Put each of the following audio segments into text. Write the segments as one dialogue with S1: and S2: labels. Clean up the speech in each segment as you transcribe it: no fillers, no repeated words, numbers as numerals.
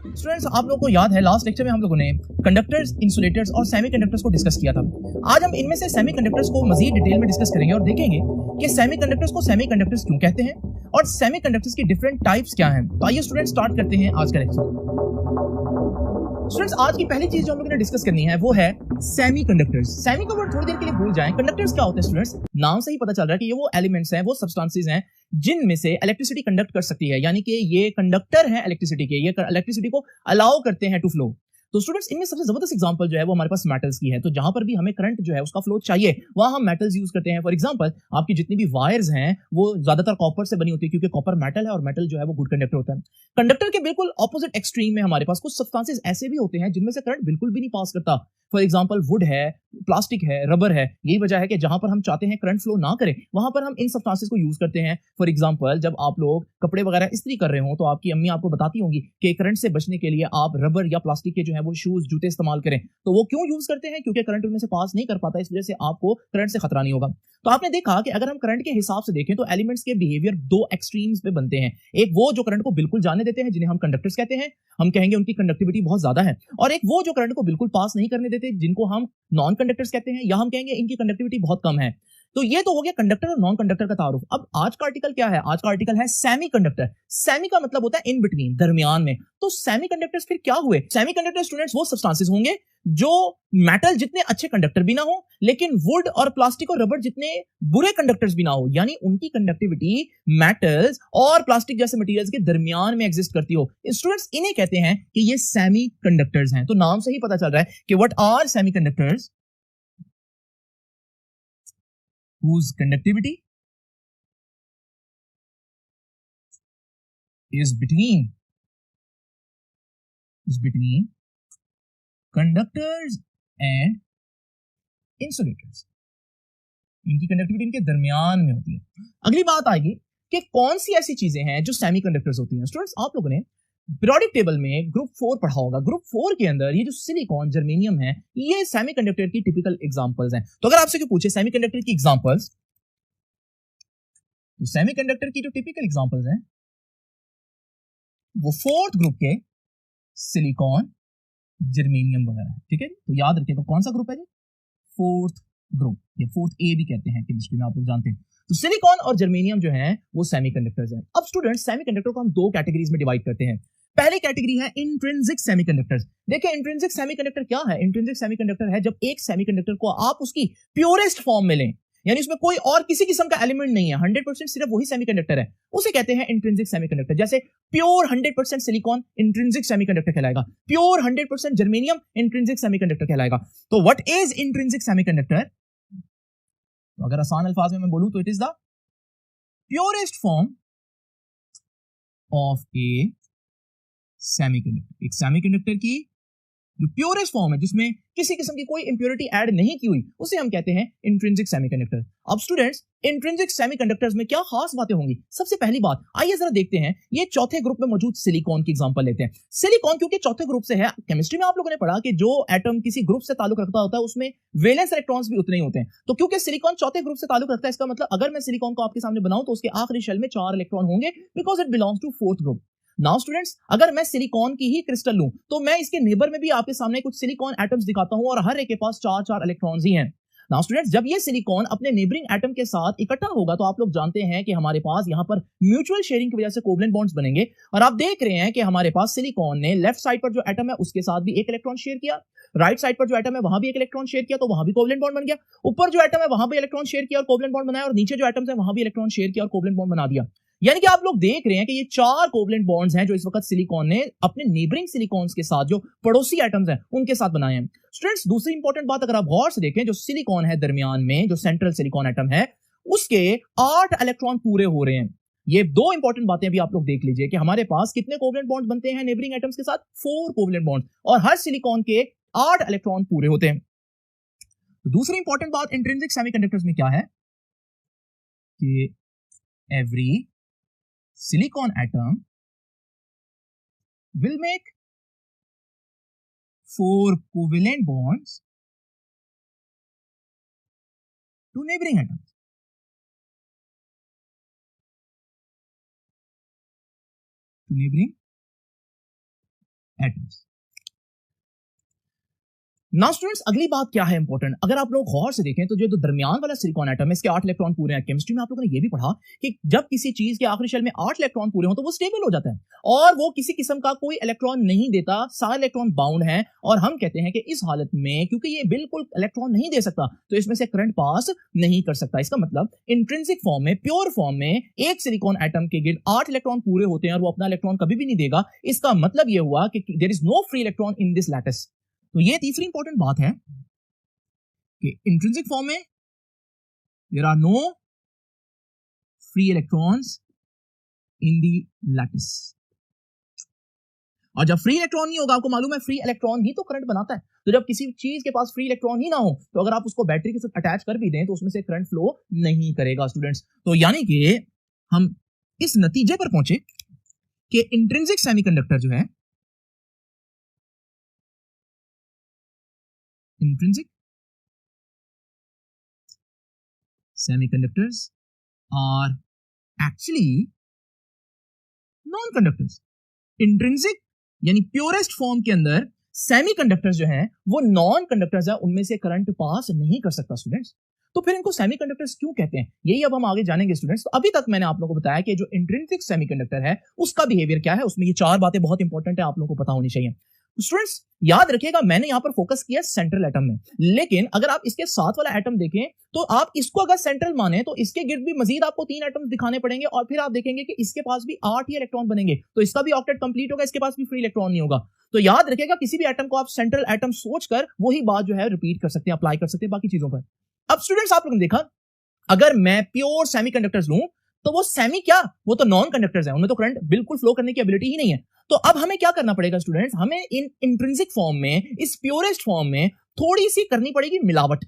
S1: Students, आप लोगों को याद है लास्ट लेक्चर में हम लोगों ने कंडक्टर्स, इंसुलेटर्स और सेमीकंडक्टर्स को डिस्कस किया था। आज हम इनमें से सेमीकंडक्टर्स को मजीद डिटेल में डिस्कस करेंगे और देखेंगे कि सेमीकंडक्टर्स को सेमीकंडक्टर्स क्यों कहते हैं और सेमीकंडक्टर्स की डिफरेंट टाइप्स क्या हैं। तो आइए स्टूडेंट्स स्टार्ट करते हैं आज का लेक्चर। स्टूडेंट्स, आज की पहली चीज जो हम लोगों ने डिस्कस करनी है वो है सेमीकंडक्टर्स। सेमी का वर्ड थोड़ी देर के लिए भूल जाएं। कंडक्टर्स क्या होते हैं स्टूडेंट्स? नाम से ही पता चल रहा है कि ये वो एलिमेंट्स हैं, वो सब्सटेंसेस हैं जिनमें से इलेक्ट्रिसिटी कंडक्ट कर सकती है, यानी कि ये कंडक्टर हैं इलेक्ट्रिसिटी के, ये इलेक्ट्रिसिटी को अलाउ करते हैं टू फ्लो। तो स्टूडेंट्स, इनमें सबसे जबरदस्त एग्जांपल जो है वो हमारे पास मेटल्स की है। तो जहां पर भी हमें करंट जो है उसका फ्लो चाहिए वहां हम मेटल्स यूज करते हैं। फॉर एग्जांपल, आपकी जितनी भी वायर्स हैं वो ज्यादातर कॉपर से बनी होती है, क्योंकि कॉपर मेटल है और मेटल जो है वो गुड कंडक्टर होता है। कंडक्टर के बिल्कुल ऑपोजिट एक्सट्रीम में हमारे पास कुछ सब्सटेंसेस ऐसे भी होते हैं जिनमें से करंट बिल्कुल भी नहीं पास करता। फॉर एग्जाम्पल, वुड है, प्लास्टिक है, रबर है। यही वजह है कि जहां पर हम चाहते हैं करंट फ्लो ना करे वहां पर हम इन सब्सटेंसेस को यूज करते हैं। फॉर एग्जाम्पल, जब आप लोग कपड़े वगैरह इस्त्री कर रहे हो तो आपकी अम्मी आपको बताती होंगी कि करंट से बचने के लिए आप रबर या प्लास्टिक के जो है वो शूज, जूते इस्तेमाल करें। तो वो क्यों यूज करते हैं? क्योंकि करंट उनमें से पास नहीं कर पाता, इस वजह से आपको करंट से खतरा नहीं होगा। तो आपने देखा कि अगर हम करंट के हिसाब से देखें तो एलिमेंट्स के बिहेवियर दो एक्सट्रीम्स पे बनते हैं। एक वो जो करंट को बिल्कुल जाने देते हैं, जिन्हें हम कंडक्टर्स कहते हैं, हम कहेंगे उनकी कंडक्टिविटी बहुत ज्यादा है। और एक वो जो करंट को बिल्कुल पास नहीं करने देते, जिनको हम नॉन कंडक्टर्स कहते हैं, या हम कहेंगे इनकी कंडक्टिविटी बहुत कम है। तो ये तो हो गया कंडक्टर और नॉन कंडक्टर का तारुफ। अब आज का आर्टिकल क्या है? आज का आर्टिकल है सेमी कंडक्टर। सेमी का मतलब होता है इन बिटवीन, दरमियान में। तो सेमी कंडक्टर्स फिर क्या हुए? सेमी कंडक्टर स्टूडेंट्स वो सब्सटेंसेस होंगे जो मेटल जितने अच्छे कंडक्टर भी ना हो, लेकिन वुड और प्लास्टिक और रबर जितने बुरे कंडक्टर्स भी ना हो, यानी उनकी कंडक्टिविटी मेटल्स और प्लास्टिक जैसे मटेरियल्स के दरमियान में एग्जिस्ट करती हो। स्टूडेंट्स, इन्हें कहते हैं कि ये सेमी कंडक्टर्स हैं। तो नाम से ही पता चल रहा है कि what are semiconductors, whose conductivity is between conductors and insulators। इनकी कंडक्टिविटी इनके दरमियान में होती है। अगली बात आएगी कि कौन सी ऐसी चीजें हैं जो सेमीकंडक्टर्स होती हैं। स्टूडेंट्स, आप लोगों ने पीरियोडिक टेबल में ग्रुप 4 पढ़ा होगा। ग्रुप 4 के अंदर ये जो सिलिकॉन, जर्मेनियम है, ये सेमीकंडक्टर की टिपिकल एग्जांपल्स हैं। तो अगर आपसे कोई पूछे सेमीकंडक्टर की एग्जांपल्स, तो सेमीकंडक्टर की जो टिपिकल एग्जांपल्स हैं वो 4th ग्रुप के सिलिकॉन, जर्मेनियम वगैरह है। ठीक है, तो याद रखिएगा कौन सा ग्रुप है जी? 4th ग्रुप, या 4th ए भी कहते हैं केमिस्ट्री में, आप लोग जानते हैं। तो सिलिकॉन और जर्मेनियम जो है वो सेमीकंडक्टर्स हैं। अब स्टूडेंट्स, सेमीकंडक्टर को हम दो कैटेगरीज में डिवाइड करते हैं। पहली कैटेगरी है इंट्रिंसिक सेमीकंडक्टर्स। देखिए, इंट्रिंसिक सेमीकंडक्टर क्या है? इंट्रिंसिक सेमीकंडक्टर है जब एक सेमीकंडक्टर को आप उसकी प्योरेस्ट फॉर्म में लें, यानी उसमें कोई और किसी किस्म का एलिमेंट नहीं है, 100% सिर्फ वही सेमीकंडक्टर है, उसे कहते हैं इंट्रिंसिक सेमीकंडक्टर। जैसे प्योर 100% सिलिकॉन इंट्रिंसिक सेमीकंडक्टर कहलाएगा, प्योर 100% जर्मेनियम इंट्रिंसिक सेमीकंडक्टर कहलाएगा। तो व्हाट इज इंट्रिंसिक सेमीकंडक्टर? तो अगर आसान अल्फाज में मैं बोलूं तो it is the purest form of A semiconductor. एक सेमीकंडक्टर की जो प्योरेस्ट फॉर्म है, जिसमें किसी किस्म की कोई इंप्योरिटी ऐड नहीं की हुई, उसे हम कहते हैं इंट्रिंसिक सेमीकंडक्टर। अब स्टूडेंट्स, इंट्रिंसिक सेमीकंडक्टर्स में क्या खास बातें होंगी? सबसे पहली बात, आइए जरा देखते हैं। ये चौथे ग्रुप में मौजूद सिलिकॉन की एग्जांपल लेते हैं। सिलिकॉन क्योंकि चौथे ग्रुप से है, केमिस्ट्री में आप लोगों ने पढ़ा कि जो एटम किसी ग्रुप से ताल्लुक रखता होता है उसमें वैलेंस इलेक्ट्रॉन्स भी उतने ही होते हैं। तो क्योंकि सिलिकॉन चौथे ग्रुप से ताल्लुक रखता है, इसका मतलब अगर मैं सिलिकॉन को आपके सामने बनाऊं तो उसके आखिरी शेल में 4 इलेक्ट्रॉन होंगे, because it belongs to 4th group. Now students, अगर मैं सिलिकॉन की ही क्रिस्टल लूं तो मैं इसके नेबर में भी आपके सामने कुछ सिलिकॉन एटम्स दिखाता हूं और हर एक के पास 4-4 इलेक्ट्रॉन्स ही हैं। नाउ स्टूडेंट्स, जब ये सिलिकॉन अपने नेबरिंग एटम के साथ इकट्ठा होगा तो आप लोग जानते हैं कि हमारे पास यहां पर म्यूचुअल शेयरिंग की वजह से कोवलेंट बॉन्ड्स बनेंगे। और आप देख रहे हैं कि हमारे पास सिलिकॉन ने लेफ्ट साइड पर जो एटम है उसके साथ भी एक इलेक्ट्रॉन शेयर किया, राइट साइड पर जो एटम है वहां भी एक इलेक्ट्रॉन शेयर किया, तो वहां भी कोवलेंट बॉन्ड बन गया। ऊपर जो एटम है वहां भी इलेक्ट्रॉन शेयर किया और कोवलेंट बॉन्ड बनाया, और नीचे जो एटम्स है वहां भी इलेक्ट्रॉन शेयर किया और कोवलेंट बॉन्ड बना दिया। यानी कि आप लोग देख रहे हैं कि ये 4 कोवलेंट बॉन्ड्स हैं जो इस वक्त सिलिकॉन ने अपने नेबरिंग सिलिकॉन्स के साथ, जो पड़ोसी एटम्स हैं, उनके साथ बनाए हैं। स्टूडेंट्स, दूसरी इंपॉर्टेंट बात अगर आप गौर से देखें, जो सिलिकॉन है दरमियान में, जो सेंट्रल सिलिकॉन एटम है, उसके 8 इलेक्ट्रॉन पूरे हो रहे हैं। ये दो इंपॉर्टेंट बातें भी आप लोग देख लीजिए कि हमारे पास कितने कोवलेंट बॉन्ड्स बनते हैं नेबरिंग एटम्स के साथ? 4 कोवलेंट बॉन्ड्स, और हर सिलिकॉन के 8 इलेक्ट्रॉन पूरे होते हैं। तो दूसरी इंपॉर्टेंट बात इंट्रिंसिक सेमीकंडक्टर्स में क्या है कि every silicon atom will make 4 covalent bonds to neighboring atoms. To neighboring atoms. Now students, अगली बात क्या है इंपॉर्टेंट, अगर आप लोग गौर से देखें तो जो दरमियान वाला सिलिकॉन एटम है, इसके 8 इलेक्ट्रॉन पूरे हैं। केमिस्ट्री में आप लोगों ने ये भी पढ़ा कि जब किसी चीज के आखिरी शेल में 8 इलेक्ट्रॉन पूरे हो तो वो स्टेबल हो जाता है और वो किसी किस्म का कोई इलेक्ट्रॉन नहीं देता, सारे इलेक्ट्रॉन बाउंड है। और हम कहते हैं कि इस हालत में क्योंकि ये बिल्कुल इलेक्ट्रॉन नहीं दे सकता तो इसमें से करंट पास नहीं कर सकता। इसका मतलब इंट्रिंसिक फॉर्म में, प्योर फॉर्म में एक सिलिकॉन एटम के गिर्द 8 इलेक्ट्रॉन पूरे होते हैं और वो अपना इलेक्ट्रॉन कभी भी नहीं देगा। इसका मतलब ये हुआ कि there is no free electron in this lattice. तो ये तीसरी इंपॉर्टेंट बात है कि इंट्रिंसिक फॉर्म में there are no free electrons in the lattice. और जब फ्री इलेक्ट्रॉन नहीं होगा, आपको मालूम है फ्री इलेक्ट्रॉन ही तो करंट बनाता है। तो जब किसी चीज के पास फ्री इलेक्ट्रॉन ही ना हो तो अगर आप उसको बैटरी के साथ अटैच कर भी दें तो उसमें से करंट फ्लो नहीं करेगा स्टूडेंट्स। तो यानी कि हम इस नतीजे पर पहुंचे कि इंट्रिंसिक सेमीकंडक्टर जो है, intrinsic semiconductors are actually non conductors. Intrinsic यानी प्योरेस्ट फॉर्म के अंदर सेमीकंडक्टर्स जो हैं वो नॉन कंडक्टर्स है, उनमें से करंट पास नहीं कर सकता स्टूडेंट्स। तो फिर इनको सेमीकंडक्टर्स क्यों कहते हैं, यही अब हम आगे जानेंगे स्टूडेंट्स। तो अभी तक मैंने आप लोगों को बताया कि जो इंट्रिंसिक सेमीकंडक्टर है उसका बिहेवियर क्या है, उसमें ये 4 बातें बहुत इंपॉर्टेंट है, आप लोगों को पता होनी चाहिए। स्टूडेंट्स याद रखिएगा, मैंने यहां पर फोकस किया सेंट्रल एटम में, लेकिन अगर आप इसके साथ वाला एटम देखें तो आप इसको अगर सेंट्रल माने तो इसके गिर्द भी मजीद आपको 3 एटम्स दिखाने पड़ेंगे और फिर आप देखेंगे कि इसके पास भी 8 ही इलेक्ट्रॉन बनेंगे, तो इसका भी ऑक्टेट कंप्लीट होगा, इसके पास भी फ्री इलेक्ट्रॉन नहीं होगा। तो याद रखिएगा, किसी भी एटम को आप सेंट्रल एटम सोचकर वही बात जो है रिपीट कर सकते हैं, अप्लाई कर सकते हैं बाकी चीजों पर। अब स्टूडेंट्स आप लोगों ने देखा, अगर मैं प्योर सेमीकंडक्टर्स लूं तो वो सेमी क्या, वो तो नॉन कंडक्टर्स हैं, उनमें तो करंट बिल्कुल फ्लो करने की एबिलिटी ही नहीं है। तो अब हमें क्या करना पड़ेगा स्टूडेंट्स, हमें इन इंट्रिंसिक फॉर्म में, इस प्योरेस्ट फॉर्म में थोड़ी सी करनी पड़ेगी मिलावट।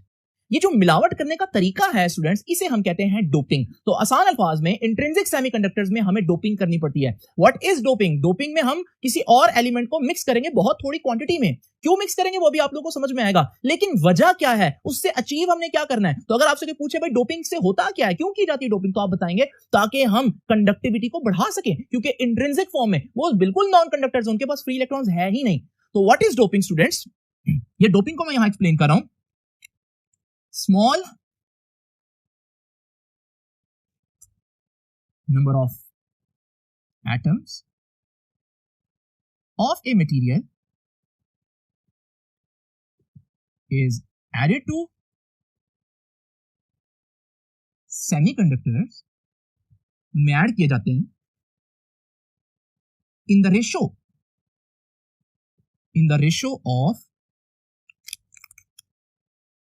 S1: ये जो मिलावट करने का तरीका है स्टूडेंट्स, इसे हम कहते हैं डोपिंग। तो आसान अल्फाज में इंट्रिंसिक सेमीकंडक्टर्स में हमें डोपिंग करनी पड़ती है। What is doping? डोपिंग में हम किसी और एलिमेंट को मिक्स करेंगे बहुत थोड़ी क्वांटिटी में। क्यों मिक्स करेंगे वो भी आप लोगों को समझ में आएगा, लेकिन वजह क्या है, उससे अचीव हमने क्या करना है। तो अगर आपसे कोई पूछे भाई डोपिंग से होता क्या है, क्यों की जाती है डोपिंग, तो आप बताएंगे ताकि हम कंडक्टिविटी को बढ़ा सकें, क्योंकि इंट्रिंसिक फॉर्म में वो बिल्कुल नॉन कंडक्टर्स, उनके पास फ्री इलेक्ट्रॉन्स है ही नहीं। तो व्हाट इज डोपिंग स्टूडेंट्स? ये डोपिंग को मैं यहां एक्सप्लेन कर रहा हूं। Small number of atoms of a material is added to semiconductors में ऐड किए जाते हैं in the ratio of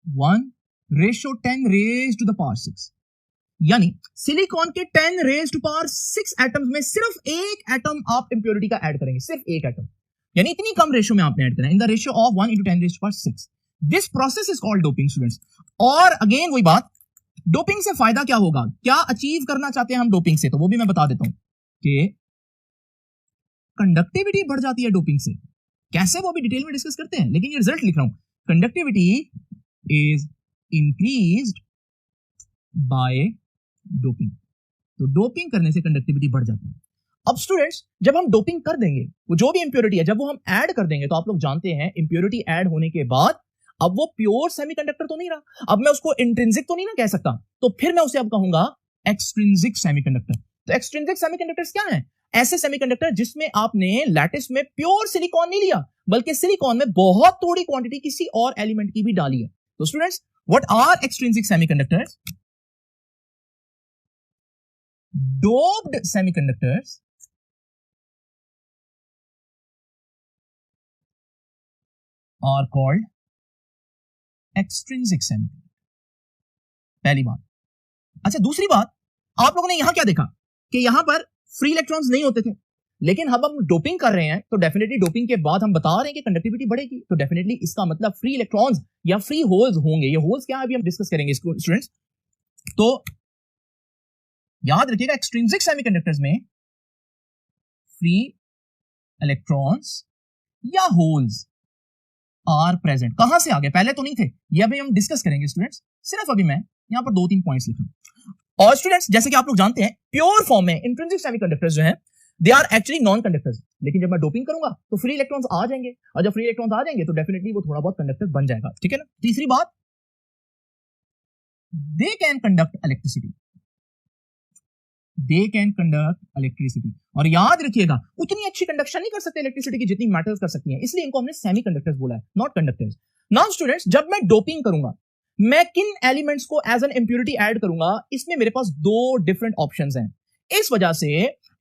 S1: 1:10⁻⁶। यानी सिलिकॉन के 10⁻⁶ एटम्स में सिर्फ एक एटम आप इंप्योरिटी का ऐड करेंगे, सिर्फ एक एटम, यानी इतनी कम रेशियो में आपने ऐड करना है, in the ratio of 1:10⁻⁶। This process is called doping students. और अगेन वही बात, डोपिंग से फायदा क्या होगा, क्या अचीव करना चाहते हैं हम डोपिंग से, तो वो भी मैं बता देता हूं कि कंडक्टिविटी बढ़ जाती है डोपिंग से। कैसे वो भी डिटेल में डिस्कस करते हैं, लेकिन ये रिजल्ट लिख रहा हूं। Conductivity is increased by doping. तो डोपिंग करने से कंडक्टिविटी बढ़ जाती है। अब स्टूडेंट्स जब हम डोपिंग कर देंगे, वो जो भी इंप्योरिटी है जब वो हम ऐड कर देंगे, तो आप लोग जानते हैं इंप्योरिटी ऐड होने के बाद अब वो प्योर सेमीकंडक्टर तो नहीं रहा, अब मैं उसको इंट्रिंसिक तो नहीं ना कह सकता, तो फिर मैं उसे अब कहूंगा एक्सट्रिंसिक सेमीकंडक्टर। तो एक्सट्रिंसिक सेमीकंडक्टर्स क्या हैं? ऐसे सेमीकंडक्टर जिसमें आपने लैटिस में प्योर सिलिकॉन नहीं लिया, बल्कि सिलिकॉन में बहुत थोड़ी क्वांटिटी किसी और एलिमेंट की भी डाली है। तो students what are extrinsic semiconductors? Doped semiconductors are called extrinsic semiconductor। पहली बात। अच्छा दूसरी बात, आप लोगों ने यहां क्या देखा कि यहां पर फ्री इलेक्ट्रॉन्स नहीं होते थे, लेकिन अब हम डोपिंग कर रहे हैं तो डेफिनेटली डोपिंग के बाद हम बता रहे हैं कि कंडक्टिविटी बढ़ेगी, तो डेफिनेटली इसका मतलब फ्री इलेक्ट्रॉन्स या फ्री होल्स होंगे। ये होल्स क्या है अभी हम डिस्कस करेंगे स्टूडेंट्स। तो याद रखिएगा एक्सट्रिंसिक सेमीकंडक्टर्स में फ्री इलेक्ट्रॉन्स या होल्स आर प्रेजेंट। कहां से आ गए, पहले तो नहीं थे, ये अभी हम डिस्कस करेंगे स्टूडेंट्स। सिर्फ अभी मैं यहां पर 2-3 पॉइंट्स लिख रहा हूं। और स्टूडेंट्स जैसे कि आप लोग जानते हैं प्योर फॉर्म में इंट्रिंसिक सेमीकंडक्टर्स जो हैं they are actually non conductors. लेकिन जब मैं डोपिंग करूंगा तो फ्री इलेक्ट्रॉन्स आ जाएंगे, और जब फ्री इलेक्ट्रॉन्स आ जाएंगे तो डेफिनेटली वो थोड़ा बहुत कंडक्टर बन जाएगा, ठीक है ना। तीसरी बात, they can conduct electricity, they can conduct electricity. और याद रखिएगा उतनी अच्छी कंडक्शन नहीं कर सकते इलेक्ट्रिसिटी की जितनी मेटल्स कर सकती हैं, इसलिए इनको हमने सेमी कंडक्टर्स बोला है, नॉट कंडक्टर्स। नाउ स्टूडेंट्स, जब मैं डोपिंग करूंगा मैं किन एलिमेंट्स को एज एन इंप्योरिटी ऐड करूंगा, इसमें मेरे पास दो डिफरेंट ऑप्शंस हैं। इस वजह से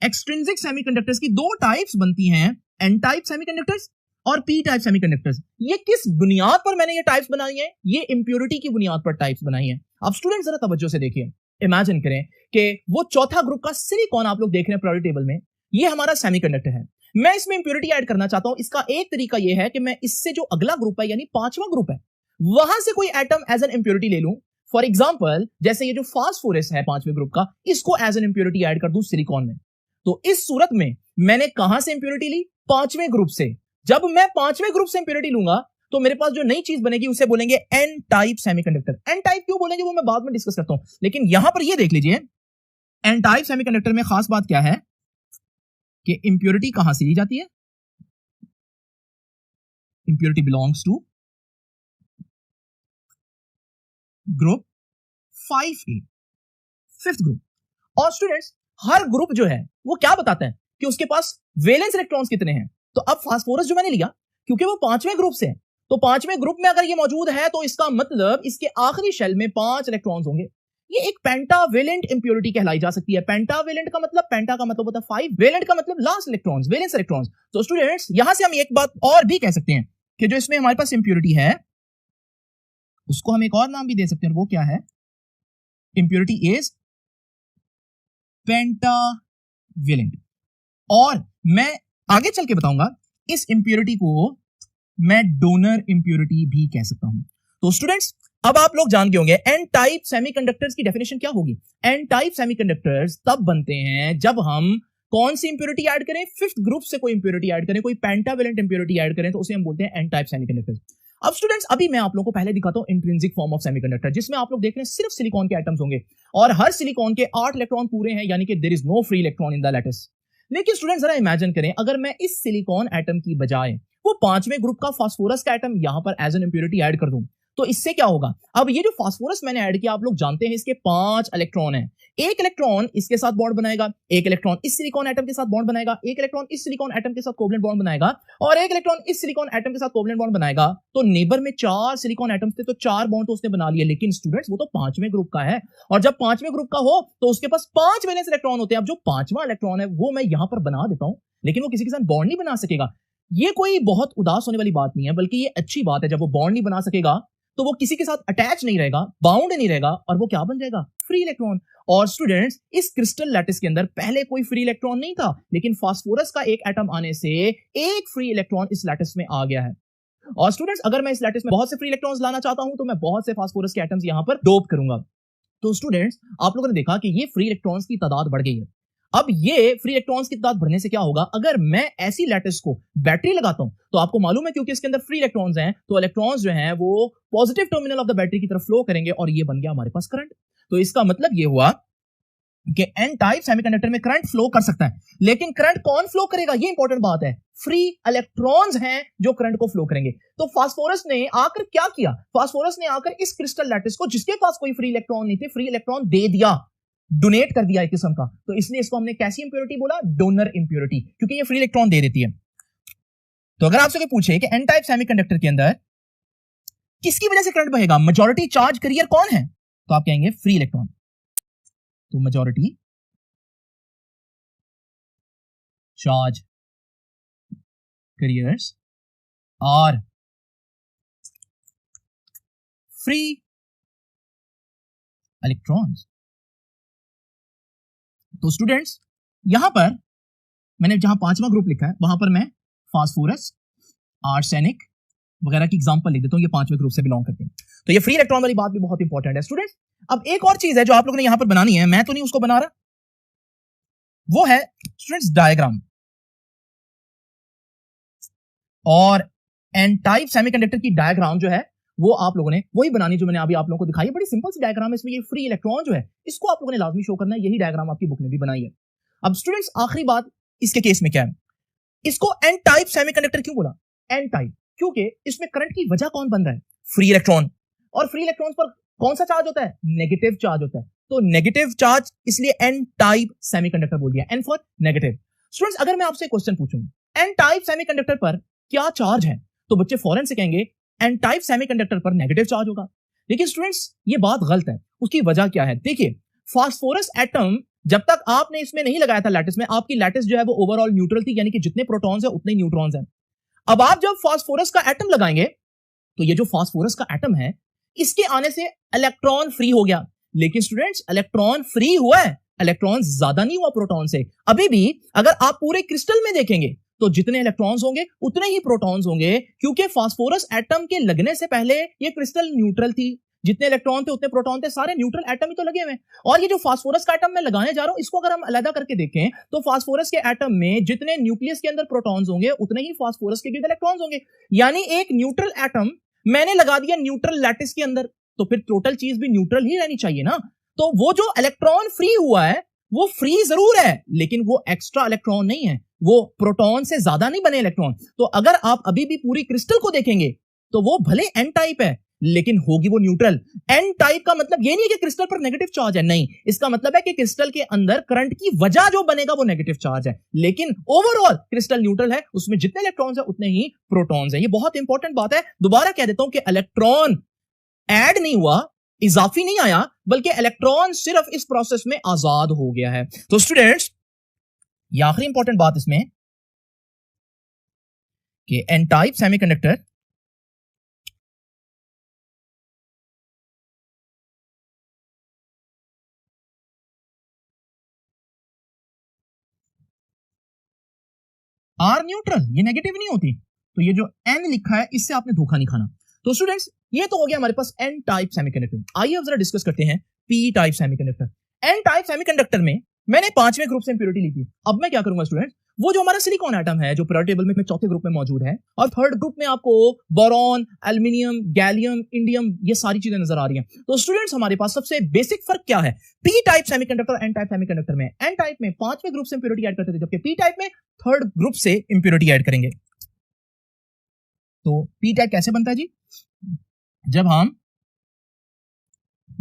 S1: एक्सट्रिंसिक सेमीकंडक्टर्स की दो टाइप्स बनती हैं, एन टाइप सेमीकंडक्टर्स और पी टाइप सेमीकंडक्टर्स। ये किस बुनियाद पर मैंने ये टाइप्स बनाई है? ये इंप्योरिटी की बुनियाद पर टाइप्स बनाई है। अब स्टूडेंट जरा तवज्जो से देखिए, इमेजिन करें कि वो चौथा ग्रुप का सिलिकॉन आप लोग देख रहे हैं पीरियोडिक टेबल में, ये हमारा सेमीकंडक्टर है। मैं इसमें इंप्योरिटी ऐड करना चाहता हूं। इसका एक तरीका यह है कि मैं इससे जो अगला ग्रुप है यानी पांचवा ग्रुप है वहां से कोई एटम एज एन इंप्योरिटी ले लूं। फॉर एग्जांपल जैसे ये जो फास्फोरस है पांचवें ग्रुप का, इसको एज एन इंप्योरिटी ऐड कर दूं सिलिकॉन में। तो इस सूरत में मैंने कहां से इंप्योरिटी ली? पांचवें ग्रुप से। जब मैं पांचवें ग्रुप से इंप्योरिटी लूंगा तो मेरे पास जो नई चीज बनेगी उसे बोलेंगे N type semiconductor. N type क्यों बोलेंगे वो मैं बाद में डिस्कस करता हूं, लेकिन यहां पर ये देख लीजिए एन टाइप सेमीकंडक्टर में खास बात क्या है कि इंप्योरिटी कहां से ली जाती है? Impurity belongs to group 5A, fifth group. और स्टूडेंट्स हर ग्रुप जो है वो क्या बताता है कि उसके पास वैलेंस इलेक्ट्रॉन्स कितने हैं। तो अब फास्फोरस जो मैंने लिया क्योंकि वो पांचवें ग्रुप से है, तो पांचवें ग्रुप में अगर ये मौजूद है तो इसका मतलब इसके आखिरी शेल में 5 इलेक्ट्रॉन्स होंगे। ये एक पेंटावेलेंट इंप्योरिटी कहलाई जा सकती है। पेंटावेलेंट का मतलब, पेंटा का मतलब होता है 5, वेलेंट का मतलब लास्ट इलेक्ट्रॉन्स, वैलेंस इलेक्ट्रॉन्स। तो स्टूडेंट्स यहां से हम एक बात और भी कह सकते हैं कि जो इसमें हमारे पास इंप्योरिटी है उसको हम एक और नाम भी दे सकते हैं, वो क्या है? Impurity is pentavalent. और मैं आगे चल के बताऊंगा इस इंप्योरिटी को मैं डोनर इंप्योरिटी भी कह सकता हूं। तो स्टूडेंट्स अब आप लोग जान गए होंगे एन टाइप सेमीकंडक्टर्स की डेफिनेशन क्या होगी। एन टाइप सेमीकंडक्टर्स तब बनते हैं जब हम कौन सी इंप्योरिटी ऐड करें? फिफ्थ ग्रुप से कोई इंप्योरिटी ऐड करें, कोई पेंटावेलेंट इंप्योरिटी ऐड करें तो उसे हम बोलते हैं एन टाइप सेमीकंडक्टर्स। अब स्टूडेंट्स अभी मैं आप लोगों को पहले दिखाता हूं इंट्रिंसिक फॉर्म ऑफ सेमीकंडक्टर, जिसमें आप लोग देख रहे हैं सिर्फ सिलिकॉन के एटम्स होंगे और हर सिलिकॉन के 8 इलेक्ट्रॉन पूरे हैं, यानी कि there is no free electron in the lattice. लेकिन स्टूडेंट जरा इमेजिन करें अगर मैं इस सिलिकॉन एटम की बजाय वो पांचवें ग्रुप का फास्फोरस का एटम यहां पर एज एन इंप्योरिटी ऐड कर दूं तो इससे क्या होगा? अब ये जो फास्फोरस मैंने ऐड किया आप लोग जानते हैं इसके 5 इलेक्ट्रॉन हैं। एक इलेक्ट्रॉन इसके साथ बॉन्ड बनाएगा, एक इलेक्ट्रॉन इस सिलिकॉन एटम के साथ बॉन्ड बनाएगा, एक इलेक्ट्रॉन इस सिलिकॉन एटम के साथ कोवलेंट बॉन्ड बनाएगा और एक इलेक्ट्रॉन इस सिलिकॉन एटम के साथ कोवलेंट बॉन्ड बनाएगा। तो नेबर में 4 सिलिकॉन एटम्स थे तो 4 बॉन्ड तो उसने बना लिए, लेकिन स्टूडेंट्स वो तो पांचवें ग्रुप का है और जब पांचवें ग्रुप का हो तो उसके पास 5 वैलेंस इलेक्ट्रॉन होते हैं। अब जो पांचवा इलेक्ट्रॉन है वो मैं यहां पर बना देता हूं, लेकिन वो किसी के साथ बॉन्ड नहीं बना सकेगा। ये कोई बहुत उदास होने वाली बात नहीं है, बल्कि ये अच्छी बात है। जब वो बॉन्ड नहीं बना सकेगा तो वो किसी के साथ अटैच नहीं रहेगा, बाउंड नहीं रहेगा और वो क्या बन जाएगा? Free electron. और स्टूडेंट्स इस क्रिस्टल लैटिस के अंदर पहले कोई फ्री इलेक्ट्रॉन नहीं था, लेकिन फास्फोरस का एक एटम आने से एक फ्री इलेक्ट्रॉन इस लैटिस में आ गया है। और स्टूडेंट्स अगर मैं इस लैटिस में बहुत से फ्री इलेक्ट्रॉन्स लाना चाहता हूं तो मैं बहुत से फास्फोरस के एटम्स यहां पर डोप करूंगा। तो स्टूडेंट्स आप लोगों ने देखा कि ये फ्री इलेक्ट्रॉन्स की तादाद बढ़ गई है। अब ये फ्री इलेक्ट्रॉन्स की तादाद बढ़ने से क्या होगा? अगर मैं ऐसी लैटिस को बैटरी लगाता हूं तो आपको मालूम है क्योंकि इसके अंदर फ्री इलेक्ट्रॉन्स हैं तो इलेक्ट्रॉन्स जो हैं वो positive terminal of the battery की तरफ फ्लो करेंगे और ये बन गया हमारे पास करंट। तो इसका मतलब ये हुआ कि एन टाइप सेमीकंडक्टर में करंट फ्लो कर सकता है, लेकिन करंट कौन फ्लो करेगा? ये इंपॉर्टेंट बात है। फ्री इलेक्ट्रॉन्स हैं जो करंट को फ्लो करेंगे। तो फास्फोरस ने आकर क्या किया? फास्फोरस ने आकर इस क्रिस्टल लैटिस को, जिसके पास कोई फ्री इलेक्ट्रॉन नहीं थे, फ्री इलेक्ट्रॉन दे दिया, डोनेट कर दिया एक किस्म का। तो इसलिए इसको हमने कैसी इंप्योरिटी बोला? डोनर इंप्योरिटी, क्योंकि ये फ्री इलेक्ट्रॉन दे देती है। तो अगर आपसे कोई पूछे कि एन टाइप सेमीकंडक्टर के अंदर किसकी वजह से करंट बहेगा, मेजॉरिटी चार्ज कैरियर कौन है, तो आप कहेंगे फ्री इलेक्ट्रॉन। तो majority charge carriers are free electrons. तो स्टूडेंट्स यहां पर मैंने जहां पांचवा ग्रुप लिखा है वहां पर मैं फास्फोरस, आर्सेनिक वगैरह की एग्जांपल लिख देता हूं, ये पांचवें ग्रुप से बिलोंग करते हैं। तो ये फ्री इलेक्ट्रॉन वाली बात भी बहुत इंपॉर्टेंट है स्टूडेंट्स। अब एक और चीज है जो आप लोगों ने यहां पर बनानी है, मैं तो नहीं उसको बना रहा, वो है स्टूडेंट्स डायग्राम। और एन टाइप सेमीकंडक्टर की डायग्राम जो है वो आप लोगों ने वही बनानी जो मैंने अभी आप लोगों को दिखाई है। बड़ी सिंपल सी डायग्राम है, इसमें ये फ्री इलेक्ट्रॉन जो है इसको आप लोगों ने लाजमी शो करना है, यही डायग्राम आपकी बुक ने भी बनाई है। अब स्टूडेंट्स आखिरी बात, इसके केस में क्या है, इसको एन टाइप सेमीकंडक्टर क्यों बोला? एन टाइप क्योंकि इसमें करंट की वजह कौन बन रहा है? फ्री इलेक्ट्रॉन, और फ्री इलेक्ट्रॉन पर कौन सा चार्ज होता है? नेगेटिव चार्ज होता है, तो नेगेटिव चार्ज, इसलिए एन टाइप सेमीकंडक्टर बोल दिया, एन फॉर नेगेटिव। स्टूडेंट्स अगर मैं आपसे क्वेश्चन पूछूं एन टाइप सेमीकंडक्टर पर क्या चार्ज है, तो बच्चे फौरन से कहेंगे एन टाइप सेमीकंडक्टर पर नेगेटिव चार्ज होगा। लेकिन स्टूडेंट्स ये बात गलत है, उसकी वजह क्या है? देखिए, फास्फोरस एटम जब तक आपने इसमें नहीं लगाया था लैटिस में, आपकी लैटिस जो है वो ओवरऑल न्यूट्रल थी, यानी कि जितने प्रोटॉन्स है उतने ही न्यूट्रॉन्स हैं। अब आप जब फास्फोरस का एटम लगाएंगे तो ये जो फास्फोरस का एटम है इसके आने से इलेक्ट्रॉन फ्री हो गया। लेकिन स्टूडेंट्स इलेक्ट्रॉन फ्री हुआ है, इलेक्ट्रॉन ज्यादा नहीं हुआ प्रोटॉन से। अभी भी अगर आप पूरे क्रिस्टल में देखेंगे तो जितने इलेक्ट्रॉन्स होंगे उतने ही प्रोटॉन्स होंगे, क्योंकि फास्फोरस एटम के लगने से पहले ये क्रिस्टल न्यूट्रल थी, जितने इलेक्ट्रॉन थे उतने प्रोटॉन थे, सारे न्यूट्रल एटम ही तो लगे हुए। और ये जो फास्फोरस का एटम मैं लगाने जा रहा हूं, इसको अगर हम अलग करके देखें तो फास्फोरस के एटम में जितने न्यूक्लियस के अंदर प्रोटॉन्स होंगे उतने ही फास्फोरस के गिर्द इलेक्ट्रॉन्स होंगे। यानी एक न्यूट्रल एटम मैंने लगा दिया न्यूट्रल लैटिस के अंदर, तो फिर टोटल चीज भी न्यूट्रल ही रहनी चाहिए ना। तो वो जो इलेक्ट्रॉन फ्री हुआ है वो फ्री जरूर है, लेकिन वो एक्स्ट्रा इलेक्ट्रॉन नहीं है, वो प्रोटॉन से ज्यादा नहीं बने इलेक्ट्रॉन। तो अगर आप अभी भी पूरी क्रिस्टल को देखेंगे तो वो भले एन टाइप है लेकिन होगी वो न्यूट्रल। एन टाइप का मतलब ये नहीं है कि क्रिस्टल पर नेगेटिव चार्ज है, नहीं, इसका मतलब है कि क्रिस्टल के अंदर करंट की वजह जो बनेगा वो नेगेटिव चार्ज है, लेकिन ओवरऑल क्रिस्टल न्यूट्रल है, उसमें जितने इलेक्ट्रॉन्स है उतने ही प्रोटॉन्स है। ये बहुत इंपॉर्टेंट बात है, दोबारा कह देता हूं कि इलेक्ट्रॉन ऐड नहीं हुआ, इजाफी नहीं आया, बल्कि इलेक्ट्रॉन सिर्फ इस प्रोसेस में आजाद हो गया है। तो स्टूडेंट्स ये आखिरी इंपॉर्टेंट बात इसमें कि N type semiconductor are neutral, ये नेगेटिव नहीं होती, तो ये जो एन लिखा है इससे आपने धोखा नहीं खाना। तो स्टूडेंट्स ये तो हो गया हमारे पास एन टाइप सेमीकंडक्टर। आइए अब जरा डिस्कस करते हैं P type semiconductor. N type semiconductor में मैंने 5वें ग्रुप से इंप्योरिटी ली थी। अब मैं क्या करूंगा स्टूडेंट्स, वो जो हमारा सिलिकॉन एटम है जो पीरियोडिक टेबल में चौथे ग्रुप में मौजूद है, और थर्ड ग्रुप में आपको बोरॉन, एल्युमिनियम, गैलियम, इंडियम, ये सारी चीजें नजर आ रही हैं। तो स्टूडेंट्स हमारे पास सबसे बेसिक फर्क क्या है पी टाइप सेमीकंडक्टर और एन टाइप सेमीकंडक्टर में? एन टाइप में 5वें ग्रुप से इंप्योरिटी ऐड करते थे, जबकि पी टाइप में थर्ड ग्रुप से इंप्योरिटी ऐड करेंगे। तो पी टाइप कैसे बनता है जी? जब हम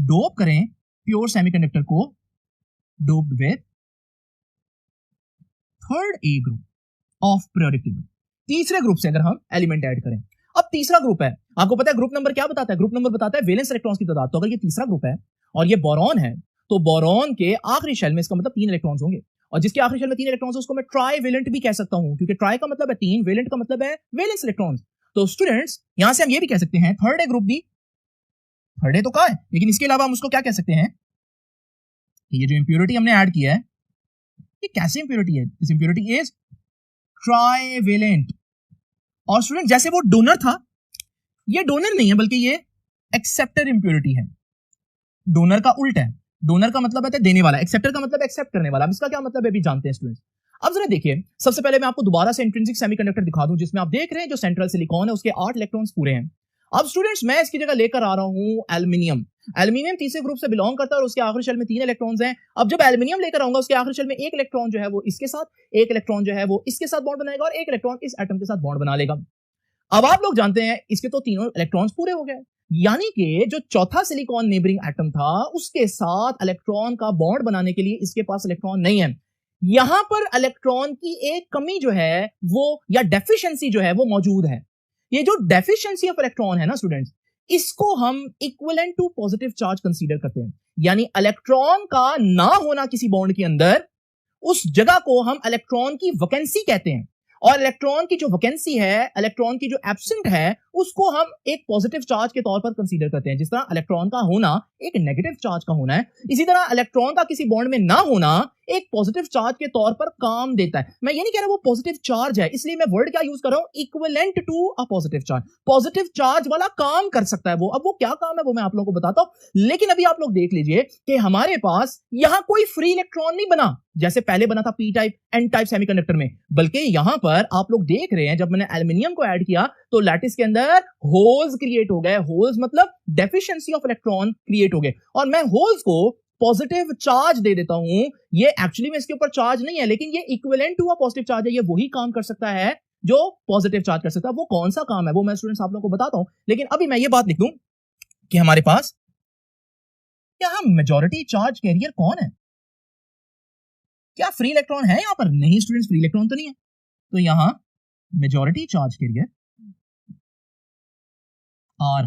S1: डोप करें प्योर सेमीकंडक्टर को doped with third A group of periodic table, तीसरे ग्रुप से अगर हम एलिमेंट ऐड करें। अब तीसरा ग्रुप है, आपको पता है ग्रुप नंबर क्या बताता है? ग्रुप नंबर बताता है वैलेंस इलेक्ट्रॉन्स की तादाद। तो अगर ये तीसरा ग्रुप है और ये बोरॉन है, तो बोरॉन के आखिरी शेल में इसका मतलब 3 इलेक्ट्रॉन्स होंगे, और जिसके आखिरी शेल में 3 इलेक्ट्रॉन्स उसको मैं ट्राई वेलेंट भी कह सकता हूं, क्योंकि ट्राई का मतलब है 3, वेलेंट का मतलब है वैलेंस इलेक्ट्रॉन्स। तो स्टूडेंट्स यहां से हम ये भी कह सकते हैं थर्ड ए ग्रुप भी, थर्ड ए तो कहा है, लेकिन इसके अलावा हम उसको क्या कह सकते हैं, ये जो इंप्योरिटी हमने ऐड किया है ये कैसे इंप्योरिटी है? This impurity is trivalent. और स्टूडेंट जैसे वो डोनर था, ये डोनर नहीं है बल्कि ये एक्सेप्टर इंप्योरिटी है। डोनर का उल्टा है, डोनर का मतलब है देने वाला, एक्सेप्टर का मतलब एक्सेप्ट करने वाला। अब इसका क्या मतलब है भी जानते हैं स्टूडेंट्स। अब जरा देखिए, सबसे पहले मैं आपको दोबारा से इंट्रिंसिक सेमीकंडक्टर दिखा दूं, जिसमें आप देख रहे हैं जो सेंट्रल सिलिकॉन है उसके 8 इलेक्ट्रॉन्स पूरे हैं। अब स्टूडेंट्स मैं इसकी जगह लेकर आ रहा हूं एल्युमिनियम। एल्युमिनियम तीसरे ग्रुप से बिलोंग करता है और उसके आखिरी शेल में 3 इलेक्ट्रॉन्स हैं। अब जब एल्युमिनियम लेकर आऊंगा उसके आखिरी शेल में 1 इलेक्ट्रॉन जो है वो इसके साथ, 1 इलेक्ट्रॉन जो है वो इसके साथ बॉन्ड बनाएगा, और 1 इलेक्ट्रॉन इस एटम के साथ बॉन्ड बना लेगा। अब आप लोग जानते हैं इसके तो तीनों इलेक्ट्रॉन्स पूरे हो गए, यानी कि जो चौथा सिलिकॉन नेबरिंग एटम था उसके साथ इलेक्ट्रॉन का बॉन्ड बनाने के लिए इसके पास इलेक्ट्रॉन नहीं है। यहां पर इलेक्ट्रॉन की एक कमी जो है वो, या डेफिशिएंसी जो है वो मौजूद है। ये जो डेफिशिएंसी ऑफ इलेक्ट्रॉन है ना स्टूडेंट्स, इसको हम equivalent to positive charge consider करते हैं। यानी इलेक्ट्रॉन का ना होना किसी बॉन्ड के अंदर, उस जगह को हम इलेक्ट्रॉन की वैकेंसी कहते हैं। और इलेक्ट्रॉन की जो वैकेंसी है, इलेक्ट्रॉन की जो एब्सेंट है, उसको हम एक पॉजिटिव चार्ज के तौर पर कंसीडर करते हैं। जिस तरह इलेक्ट्रॉन का होना एक नेगेटिव चार्ज का होना है, इसी तरह इलेक्ट्रॉन का किसी बॉन्ड में ना होना एक पॉजिटिव चार्ज के तौर पर काम देता है। मैं ये नहीं कह रहा वो पॉजिटिव चार्ज है, इसलिए मैं वर्ड क्या यूज कर रहा हूं, equivalent to a positive charge. Positive charge वाला काम कर सकता है वो। अब वो क्या काम है वो मैं आप लोगों को बताता हूं, लेकिन अभी आप लोग देख लीजिए कि हमारे पास यहां कोई फ्री इलेक्ट्रॉन नहीं बना जैसे पहले बना था P type N type semiconductor में, बल्कि यहां पर आप लोग देख रहे हैं जब मैंने एल्युमिनियम को ऐड किया तो लैटिस के अंदर होल्स क्रिएट हो गए। होल्स मतलब डेफिशिएंसी ऑफ इलेक्ट्रॉन क्रिएट हो गए, और मैं होल्स को पॉजिटिव चार्ज दे देता हूं, ये एक्चुअली में इसके ऊपर चार्ज नहीं है, लेकिन ये equivalent to a positive charge है। ये वही काम कर सकता है जो पॉजिटिव चार्ज कर सकता है। वो कौन सा काम है वो मैं स्टूडेंट्स आप लोगों को बताता हूं, लेकिन अभी मैं ये बात लिख दूं कि हमारे पास यहां मेजॉरिटी चार्ज कैरियर कौन है। क्या फ्री इलेक्ट्रॉन है यहां पर? नहीं स्टूडेंट्स, फ्री इलेक्ट्रॉन तो नहीं है। तो यहां majority charge carrier are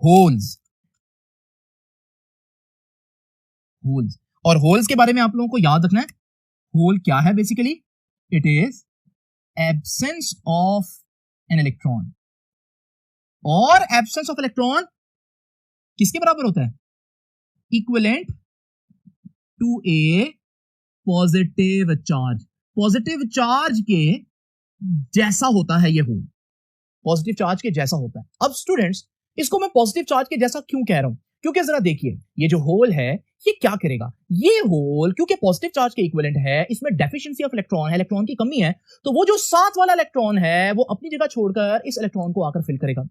S1: holes. Holes, और होल्स के बारे में आप लोगों को याद रखना है, होल क्या है basically? It is absence of an electron. और एब्सेंस ऑफ इलेक्ट्रॉन किसके बराबर होता है? Equivalent to a positive charge. Positive charge के जैसा होता है ये होल, पॉजिटिव चार्ज के जैसा होता है। अब स्टूडेंट्स इसको मैं पॉजिटिव चार्ज के जैसा क्यों कह रहा हूं? क्योंकि जरा देखिए, ये जो होल है ये क्या करेगा? ये होल क्योंकि पॉजिटिव चार्ज के इक्विवेलेंट है, इसमें डेफिशिएंसी ऑफ इलेक्ट्रॉन है, इलेक्ट्रॉन की कमी है, तो वो जो साथ वाला इलेक्ट्रॉन है वो अपनी जगह छोड़कर इस इलेक्ट्रॉन को आकर फिल करेगा,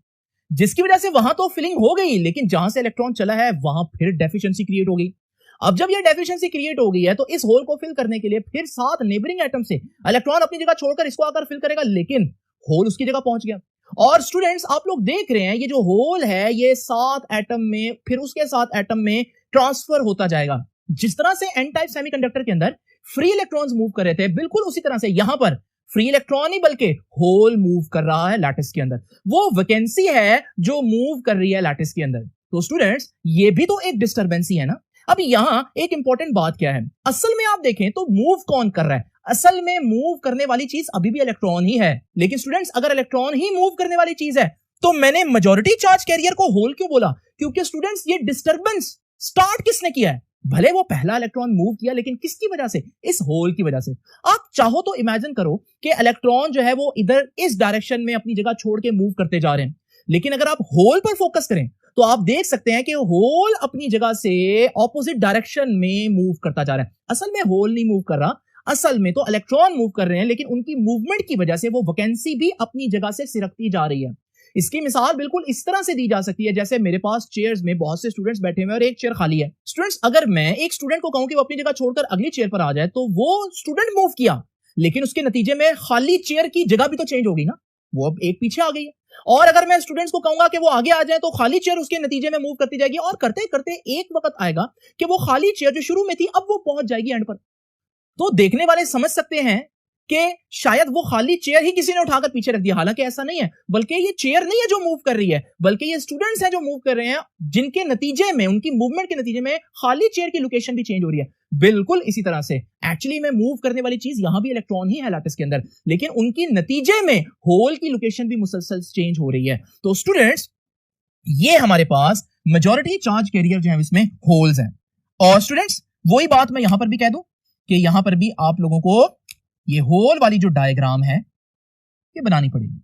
S1: जिसकी वजह से वहां तो फिलिंग हो गई, लेकिन जहां से इलेक्ट्रॉन चला है वहां फिर डेफिशिएंसी क्रिएट हो गई। अब जब ये डेफिशिएंसी क्रिएट हो गई है तो इस होल को फिल करने के लिए फिर सात नेबरिंग एटम से इलेक्ट्रॉन अपनी जगह छोड़कर इसको आकर फिल करेगा, लेकिन होल उसकी जगह पहुंच गया। और स्टूडेंट्स आप लोग देख रहे हैं ये जो होल है ये 7 एटम में फिर उसके 7 एटम में ट्रांसफर होता जाएगा। जिस तरह से एन टाइप सेमीकंडक्टर के अंदर फ्री इलेक्ट्रॉन्स मूव कर रहे थे, बिल्कुल उसी तरह से यहां पर फ्री इलेक्ट्रॉन ही बल्कि होल मूव कर रहा है लैटिस के अंदर। वो वैकेंसी है जो मूव कर रही है लैटिस के अंदर। तो स्टूडेंट्स ये भी तो एक डिस्टर्बेंस ही है ना। अब यहां एक इंपॉर्टेंट बात क्या है, असल में आप देखें तो मूव कौन कर रहा है? असल में मूव करने वाली चीज अभी भी इलेक्ट्रॉन ही है। लेकिन स्टूडेंट्स अगर इलेक्ट्रॉन ही मूव करने वाली चीज है तो मैंने मेजॉरिटी चार्ज कैरियर को होल क्यों बोला? क्योंकि स्टूडेंट्स ये डिस्टर्बेंस स्टार्ट किसने किया है? भले वो पहला इलेक्ट्रॉन मूव किया, लेकिन किसकी वजह से? इस होल की वजह से। आप चाहो तो इमेजिन करो कि इलेक्ट्रॉन जो है वो इधर इस डायरेक्शन में अपनी जगह छोड़ के मूव करते जा रहे हैं, लेकिन अगर आप होल पर फोकस करें तो आप देख सकते हैं कि होल अपनी जगह से ऑपोजिट डायरेक्शन में मूव करता जा रहा है। असल में होल नहीं मूव कर रहा, असल में तो इलेक्ट्रॉन मूव कर रहे हैं, लेकिन उनकी मूवमेंट की वजह से वो वैकेंसी भी अपनी जगह से सिरकती जा रही है। इसकी मिसाल बिल्कुल इस तरह से दी जा सकती है जैसे मेरे पास चेयर्स में बहुत से स्टूडेंट्स बैठे हुए और एक चेयर खाली है। स्टूडेंट्स अगर मैं एक स्टूडेंट को कहूं कि वो अपनी जगह छोड़कर अगली चेयर पर आ जाए तो वो स्टूडेंट मूव किया, लेकिन उसके नतीजे में खाली चेयर की जगह भी तो चेंज होगी ना, वो अब एक पीछे आ गई है। और अगर मैं स्टूडेंट्स को कहूंगा कि वो आगे आ जाए तो खाली चेयर उसके नतीजे में मूव करती जाएगी, और करते करते एक वक्त आएगा कि वो खाली चेयर जो शुरू में थी अब वो पहुंच जाएगी एंड पर। तो देखने वाले समझ सकते हैं कि शायद वो खाली चेयर ही किसी ने उठाकर पीछे रख दिया, हालांकि ऐसा नहीं है, बल्कि ये चेयर नहीं है जो मूव कर रही है, बल्कि ये स्टूडेंट्स हैं जो मूव कर रहे हैं, जिनके नतीजे में उनकी मूवमेंट के नतीजे में खाली चेयर की लोकेशन भी चेंज हो रही है। बिल्कुल इसी तरह से एक्चुअली में मूव करने वाली चीज यहां भी इलेक्ट्रॉन ही है लैटिस के अंदर, लेकिन उनकी नतीजे में होल की लोकेशन भी मुसलसल चेंज हो रही है। तो स्टूडेंट्स ये हमारे पास मेजॉरिटी चार्ज कैरियर जो है इसमें होल्स हैं। और स्टूडेंट्स वही बात मैं यहां पर भी कह दूं कि यहां पर भी आप लोगों को ये होल वाली जो डायग्राम है ये बनानी पड़ेगी,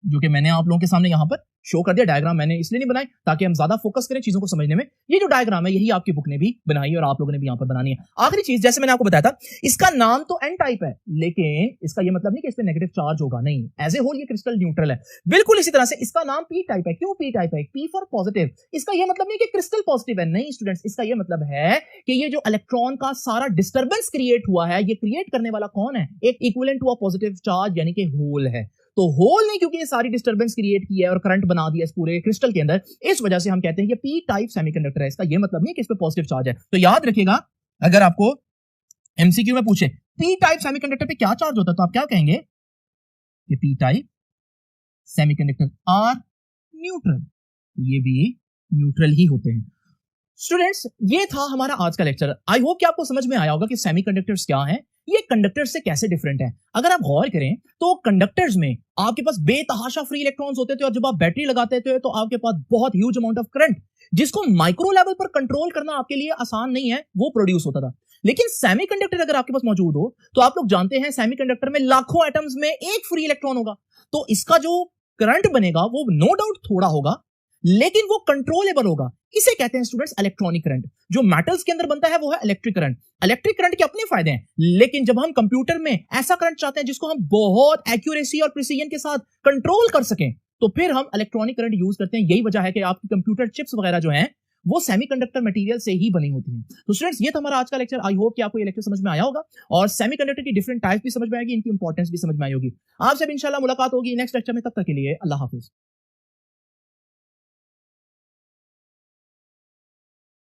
S1: जो कि मैंने आप लोगों के सामने यहां पर शो कर दिया। डायग्राम मैंने इसलिए नहीं बनाई ताकि हम ज्यादा फोकस करें चीजों को समझने में। ये जो डायग्राम है यही आपकी बुक ने भी बनाई और आप लोगों ने भी यहां पर बनानी है। आखिरी चीज, जैसे मैंने आपको बताया था, इसका नाम तो एन टाइप है, लेकिन इसका ये मतलब नहीं कि इस पे नेगेटिव चार्ज होगा, नहीं, एज ए होल ये क्रिस्टल न्यूट्रल है। बिल्कुल इसी तरह से इसका नाम पी टाइप है। क्यों पी टाइप है? P for positive. इसका ये मतलब नहीं कि क्रिस्टल पॉजिटिव है, नहीं स्टूडेंट्स, इसका ये मतलब है कि ये जो इलेक्ट्रॉन का सारा डिस्टर्बेंस क्रिएट हुआ है, ये क्रिएट करने वाला कौन है? एक equivalent to a positive charge यानी कि होल है। तो होल ने क्योंकि ये सारी डिस्टर्बेंस क्रिएट की है और करंट बना दिया इस पूरे क्रिस्टल के अंदर, इस वजह से हम कहते हैं कि पी टाइप सेमीकंडक्टर है। इसका ये मतलब नहीं कि इस पे पॉजिटिव चार्ज है। तो याद रखिएगा, अगर आपको एमसीक्यू में पूछे पी टाइप सेमीकंडक्टर पे क्या चार्ज होता है तो आप क्या कहेंगे कि P type semiconductor are neutral, ये भी न्यूट्रल ही होते हैं। स्टूडेंट्स ये था हमारा आज का लेक्चर। आई होप कि आपको समझ में आया होगा कि सेमीकंडक्टर्स क्या हैं, ये कंडक्टर्स से कैसे डिफरेंट है। अगर आप गौर करें तो कंडक्टर्स में आपके पास बेतहाशा फ्री इलेक्ट्रॉन्स होते थे और जब आप बैटरी लगाते थे तो आपके पास बहुत ह्यूज अमाउंट ऑफ करंट, जिसको माइक्रो लेवल पर कंट्रोल करना आपके लिए आसान नहीं है, वो प्रोड्यूस होता था। लेकिन सेमीकंडक्टर अगर आपके पास मौजूद हो तो आप लोग जानते हैं सेमीकंडक्टर में लाखों एटम्स में एक फ्री इलेक्ट्रॉन होगा, तो इसका जो करंट बनेगा वो नो डाउट थोड़ा होगा, लेकिन वो कंट्रोलेबल होगा। इसे कहते हैं स्टूडेंट्स इलेक्ट्रॉनिक करंट। जो मेटल्स के अंदर बनता है वो है इलेक्ट्रिक करंट। इलेक्ट्रिक करंट के अपने फायदे हैं, लेकिन जब हम कंप्यूटर में ऐसा करंट चाहते हैं जिसको हम बहुत एक्यूरेसी और प्रिसीजन के साथ कंट्रोल कर सकें, तो फिर हम इलेक्ट्रॉनिक करंट यूज करते हैं। यही वजह है कि आपकी कंप्यूटर चिप्स वगैरह जो हैं वो सेमीकंडक्टर मटेरियल से ही बनी होती हैं। तो स्टूडेंट्स, ये था हमारा आज का लेक्चर। आई होप कि आपको ये लेक्चर समझ में आया होगा और सेमीकंडक्टर की डिफरेंट टाइप्स भी समझ में आएगी, इनकी इंपॉर्टेंस भी समझ में आई होगी। आपसे इंशाल्लाह मुलाकात होगी नेक्स्ट लेक्चर में। तब तक के लिए अल्लाह हाफिज।